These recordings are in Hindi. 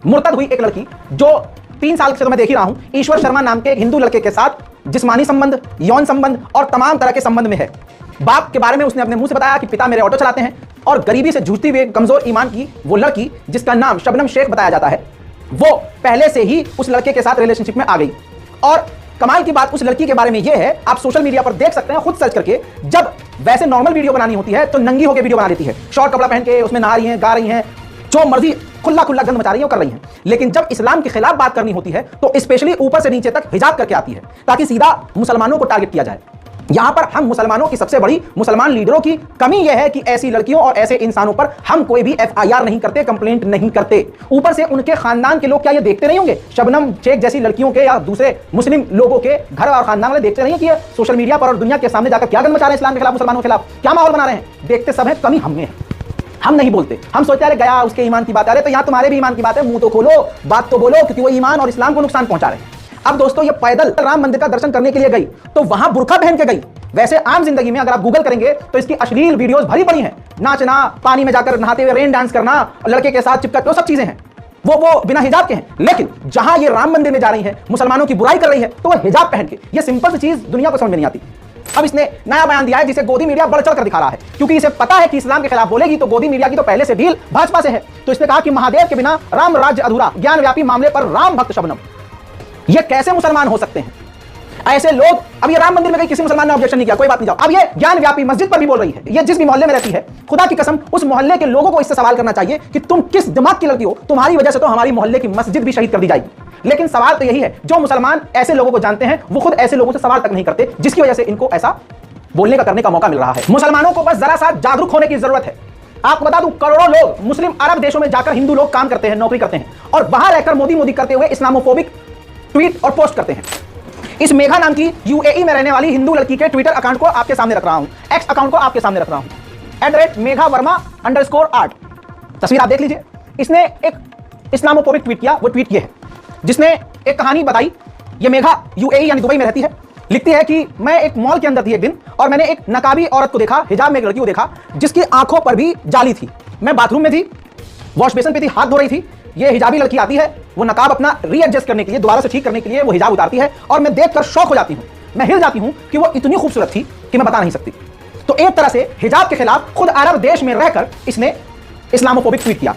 मुर्तद हुई एक लड़की जो 3 साल से तो मैं देख ही रहा हूं, ईश्वर शर्मा नाम के एक हिंदू लड़के के साथ जिस्मानी संबंध, यौन संबंध और तमाम तरह के संबंध में है। बाप के बारे में उसने अपने मुंह से बताया कि पिता मेरे ऑटो चलाते हैं, और गरीबी से जूझती हुई कमजोर ईमान की वो लड़की जिसका नाम शबनम शेख बताया जाता है, वो पहले से ही उस लड़के के साथ रिलेशनशिप में आ गई। और कमाल की बात उस लड़की के बारे में यह है, आप सोशल मीडिया पर देख सकते हैं खुद सर्च करके, जब वैसे नॉर्मल वीडियो बनानी होती है तो नंगी होकर वीडियो बना लेती है, शॉर्ट कपड़ा पहन के उसमें नहा रही हैं, गा रही हैं, जो मर्जी खुला खुला गंद मचा रही है कर रही हैं। लेकिन जब इस्लाम के खिलाफ बात करनी होती है तो स्पेशली ऊपर से नीचे तक हिजाब करके आती है, ताकि सीधा मुसलमानों को टारगेट किया जाए। यहां पर हम मुसलमानों की सबसे बड़ी मुसलमान लीडरों की कमी यह है कि ऐसी लड़कियों और ऐसे इंसानों पर हम कोई भी FIR नहीं करते, कंप्लेंट नहीं करते। ऊपर से उनके खानदान के लोग क्या ये देखते नहीं होंगे, शबनम शेख जैसी लड़कियों के या दूसरे मुस्लिम लोगों के घर और खानदान वाले देखते नहीं कि ये सोशल मीडिया पर और दुनिया के सामने जाकर क्या गंद मचा रहे हैं, इस्लाम के खिलाफ, मुसलमानों के खिलाफ क्या माहौल बना रहे हैं। देखते सब है, कमी हम में है, हम नहीं बोलते। हम सोचते अरे गया उसके ईमान की बात, अरे तो यहाँ तुम्हारे भी ईमान की बात है, मुंह तो खोलो, बात तो बोलो, क्योंकि वो ईमान और इस्लाम को नुकसान पहुंचा रहे हैं। अब दोस्तों ये पैदल राम मंदिर का दर्शन करने के लिए गई तो वहां बुर्का पहन के गई। वैसे आम जिंदगी में अगर आप गूगल करेंगे तो इसकी अश्लील वीडियोस भरी पड़ी हैं, नाचना, पानी में जाकर नहाते हुए रेन डांस करना, लड़के के साथ चिपका, वो सब चीजें हैं, वो बिना हिजाब के हैं। लेकिन जहां ये राम मंदिर में जा रही है, मुसलमानों की बुराई कर रही है, तो वो हिजाब पहन के, ये सिंपल सी चीज दुनिया को समझ में नहीं आती। अब इसने नया बयान दिया है जिसे गोदी मीडिया बढ़ चढ़ कर दिखा रहा है, क्योंकि इसे पता है कि इस्लाम के खिलाफ बोलेगी तो गोदी मीडिया की तो पहले से डील भाजपा से है। तो इसने कहा कि महादेव के बिना राम राज्य अधूरा, ज्ञान व्यापी मामले पर राम भक्त शबनम। ये कैसे मुसलमान हो सकते हैं ऐसे लोग। अब ये राम मंदिर में गई, किसी मुसलमान ने ऑब्जेक्शन नहीं किया, कोई बात नहीं, जाओ। अब ये ज्ञान व्यापी मस्जिद पर भी बोल रही है, ये जिस भी मोहल्ले में रहती है, खुदा की कसम उस मोहल्ले के लोगों को इससे सवाल करना चाहिए कि तुम किस दिमाग की लड़की हो, तुम्हारी वजह से तो हमारी मोहल्ले की मस्जिद भी शहीद कर दी जाएगी। लेकिन सवाल तो यही है, जो मुसलमान ऐसे लोगों को जानते हैं वो खुद ऐसे लोगों से सवाल तक नहीं करते, जिसकी वजह से इनको ऐसा बोलने का, करने का मौका मिल रहा है। मुसलमानों को बस जरा सा जागरूक होने की जरूरत है। आपको बता दूं, करोड़ों लोग मुस्लिम अरब देशों में जाकर हिंदू लोग काम करते हैं, नौकरी करते हैं, और वहां रहकर मोदी मोदी करते हुए इस्लामोफोबिक ट्वीट और पोस्ट करते हैं। इस मेघा नाम की UAE में रहने वाली हिंदू लड़की के ट्विटर अकाउंट को आपके सामने रख रहा हूं, एक्स अकाउंट को आपके सामने रख रहा हूं, @मेघा_वर्मा_art। तस्वीर आप देख लीजिए। इसने एक इस्लामोफोबिक ट्वीट किया, वो ट्वीट ये है जिसने एक कहानी बताई। ये मेघा UAE यानी दुबई में रहती है। लिखती है कि मैं एक मॉल के अंदर थी एक दिन और मैंने एक नकाबी औरत को देखा, हिजाब में एक लड़की को देखा जिसकी आंखों पर भी जाली थी। मैं बाथरूम में थी, वॉश बेसिन पे थी, हाथ धो रही थी। ये हिजाबी लड़की आती है, वो नकाब अपना रीएडजस्ट करने के लिए, दोबारा से ठीक करने के लिए वो हिजाब उतारती है, और मैं देखकर शॉक हो जाती हूँ, मैं हिल जाती हूँ कि वो इतनी खूबसूरत थी कि मैं बता नहीं सकती। तो एक तरह से हिजाब के खिलाफ खुद अरब देश में रहकर इसने इस्लामोफोबिक ट्वीट किया।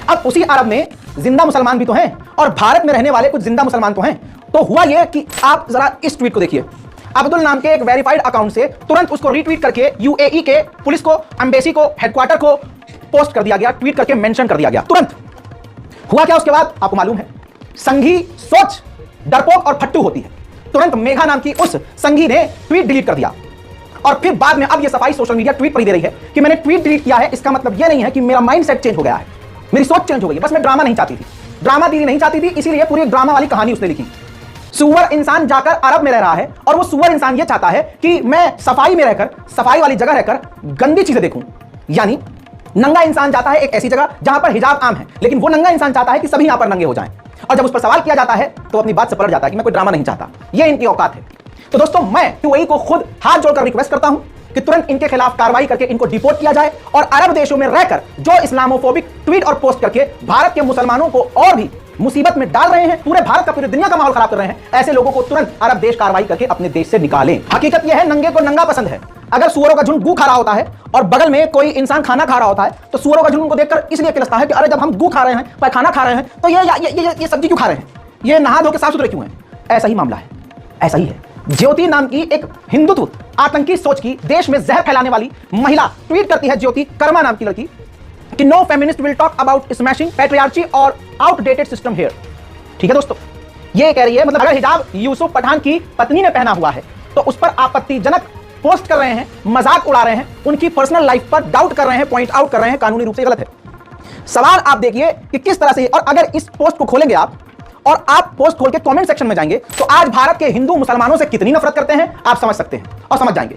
अब उसी अरब में जिंदा मुसलमान भी तो हैं और भारत में रहने वाले कुछ जिंदा मुसलमान तो हैं। तो हुआ यह कि आप जरा इस ट्वीट को देखिए। अब्दुल नाम के एक वेरीफाइड अकाउंट से तुरंत उसको रीट्वीट करके UAE के पुलिस को, एम्बेसी को, हेडक्वार्टर को पोस्ट कर दिया गया, ट्वीट करके मेंशन कर दिया गया तुरंत। हुआ क्या उसके बाद आपको मालूम है, संघी सोच डरपोक और फट्टू होती है। तुरंत मेघा नाम की उस संघी ने ट्वीट डिलीट कर दिया, और फिर बाद में अब ये सफाई सोशल मीडिया ट्वीट पर ही दे रही है कि मैंने ट्वीट डिलीट किया है। इसका मतलब ये नहीं है कि मेरा माइंडसेट चेंज हो गया है, मेरी सोच चेंज हो गई, बस मैं ड्रामा नहीं चाहती थी, ड्रामा दीदी नहीं चाहती थी, इसीलिए पूरी ड्रामा वाली कहानी उसने लिखी। सुअर इंसान जाकर अरब में रह रहा है और वो सुअर इंसान ये चाहता है कि मैं सफाई में रहकर, सफाई वाली जगह रहकर गंदी चीजें देखूं। यानी नंगा इंसान जाता है एक ऐसी जगह जहां पर हिजाब आम है, लेकिन वो नंगा इंसान चाहता है कि सभी यहां पर नंगे हो जाएं, और जब उस पर सवाल किया जाता है तो अपनी बात से पलट जाता है कि मैं कोई ड्रामा नहीं चाहता। ये इनकी औकात है। तो दोस्तों, मैं UAE को खुद हाथ जोड़कर रिक्वेस्ट करता हूं कि तुरंत इनके खिलाफ कार्रवाई करके इनको डिपोर्ट किया जाए, और अरब देशों में रहकर जो इस्लामोफोबिक ट्वीट और पोस्ट करके भारत के मुसलमानों को और भी मुसीबत में डाल रहे हैं, पूरे भारत का, पूरी दुनिया का माहौल खराब कर रहे हैं, ऐसे लोगों को तुरंत अरब देश कार्रवाई करके अपने देश से निकालें। हकीकत यह है, नंगे को नंगा पसंद है। अगर सुअरों का झुंड गू खा रहा होता है और बगल में कोई इंसान खाना खा रहा होता है, तो सुअरों का झुंड उनको देखकर इसलिए किलसता है कि अरे जब हम गू खा रहे हैं, पर खाना खा रहे हैं, तो ये सब्जी क्यों खा रहे हैं, ये नहा धो के साफ सुथरे क्यों हैं। ऐसा ही मामला है, ऐसा ही है। ज्योति नाम की एक हिंदुत्व आतंकी सोच की, देश में जहर फैलाने वाली महिला ट्वीट करती है, ज्योति कर्मा नाम की लड़की, कि no feminist will talk about smashing patriarchy और आउटडेटेड सिस्टम हियर। ठीक है दोस्तों, ये कह रही है, मतलब अगर हिजाब यूसुफ पठान की पत्नी ने पहना हुआ है तो उस पर आपत्तिजनक पोस्ट कर रहे हैं, मजाक उड़ा रहे हैं, उनकी पर्सनल लाइफ पर डाउट कर रहे हैं, पॉइंट आउट कर रहे हैं, कानूनी रूप से गलत है। सवाल आप देखिए कि किस तरह से, और अगर इस पोस्ट को खोलेंगे आप और आप पोस्ट खोल के कमेंट सेक्शन में जाएंगे तो आज भारत के हिंदू मुसलमानों से कितनी नफरत करते हैं आप समझ सकते हैं और समझ जाएंगे।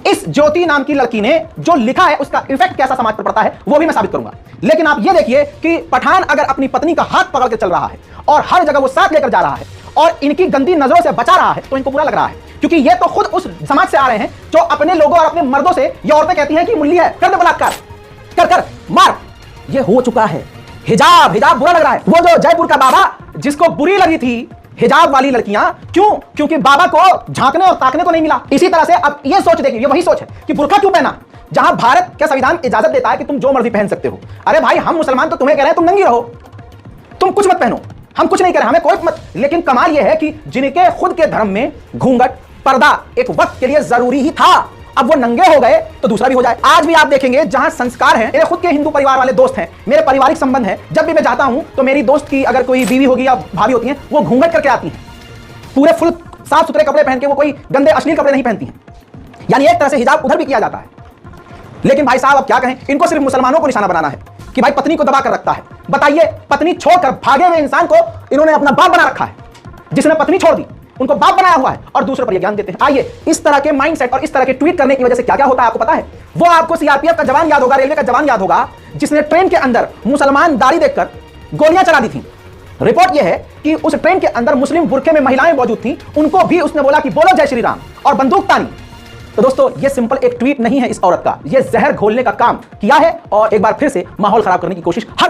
इस ज्योति नाम की लड़की ने जो लिखा है उसका इफेक्ट कैसा समाज पर पड़ता है वो भी मैं साबित करूंगा। लेकिन आप ये देखिए कि पठान अगर अपनी पत्नी का हाथ पकड़ के चल रहा है और हर जगह वो साथ लेकर जा रहा है और इनकी गंदी नजरों से बचा रहा है, तो इनको बुरा लग रहा है, क्योंकि ये तो खुद उस समाज से आ रहे हैं जो अपने लोगों और अपने मर्दों से ये औरतें कहती हैं कि मुल्ली है, कर दे बलात्कार, कर कर मार। ये हो चुका है। हिजाब हिजाब बुरा लग रहा है। वो जो जयपुर का बाबा जिसको बुरी लगी थी हिजाब वाली लड़कियां, क्यों? क्योंकि बाबा को झांकने और ताकने को नहीं मिला। इसी तरह से अब ये सोच देखिए, ये वही सोच है कि बुर्का क्यों पहना, जहां भारत का संविधान इजाजत देता है कि तुम जो मर्जी पहन सकते हो। अरे भाई, हम मुसलमान तो तुम्हें कह रहे हैं तुम नंगी रहो, तुम कुछ मत पहनो, हम कुछ नहीं कह रहे, हमें कोई मत। लेकिन कमाल यह है कि जिनके खुद के धर्म में घूंघट पर्दा एक वक्त के लिए जरूरी ही था, अब वो नंगे हो गए तो दूसरा भी हो जाए। आज भी आप देखेंगे जहां संस्कार हैं, मेरे खुद के हिंदू परिवार वाले दोस्त हैं, मेरे पारिवारिक संबंध है, जब भी मैं जाता हूं तो मेरी दोस्त की अगर कोई बीवी होगी या भाभी होती है, वो घूंघट करके आती है, पूरे फुल साफ सुथरे कपड़े पहन के, वो कोई गंदे अश्लील कपड़े नहीं पहनती हैं। यानी एक तरह से हिजाब उधर भी किया जाता है। लेकिन भाई साहब अब क्या कहें, इनको सिर्फ मुसलमानों को निशाना बनाना है कि भाई पत्नी को दबा कर रखता है। बताइए, पत्नी छोड़कर भागे हुए इंसान को इन्होंने अपना बाप बना रखा है, जिसने पत्नी छोड़ दी उनको बाप बनाया हुआ है और दूसरों पर ये ज्ञान देते हैं। आइए, इस तरह के माइंडसेट और इस तरह के ट्वीट करने की वजह से क्या क्या होता है आपको पता है? वो आपको सीआरपीएफ का जवान याद होगा, रेलवे का जवान याद होगा, जिसने ट्रेन के अंदर मुसलमान दाढ़ी देखकर गोलियां चला दी थी। रिपोर्ट यह है कि उस ट्रेन के अंदर मुस्लिम बुरखे में महिलाएं मौजूद थी, उनको भी उसने बोला कि बोलो जय श्री राम और बंदूक तानी। तो दोस्तों, ये सिंपल एक ट्वीट नहीं है इस औरत का, ये जहर घोलने का काम किया है और एक बार फिर से माहौल खराब करने की कोशिश हर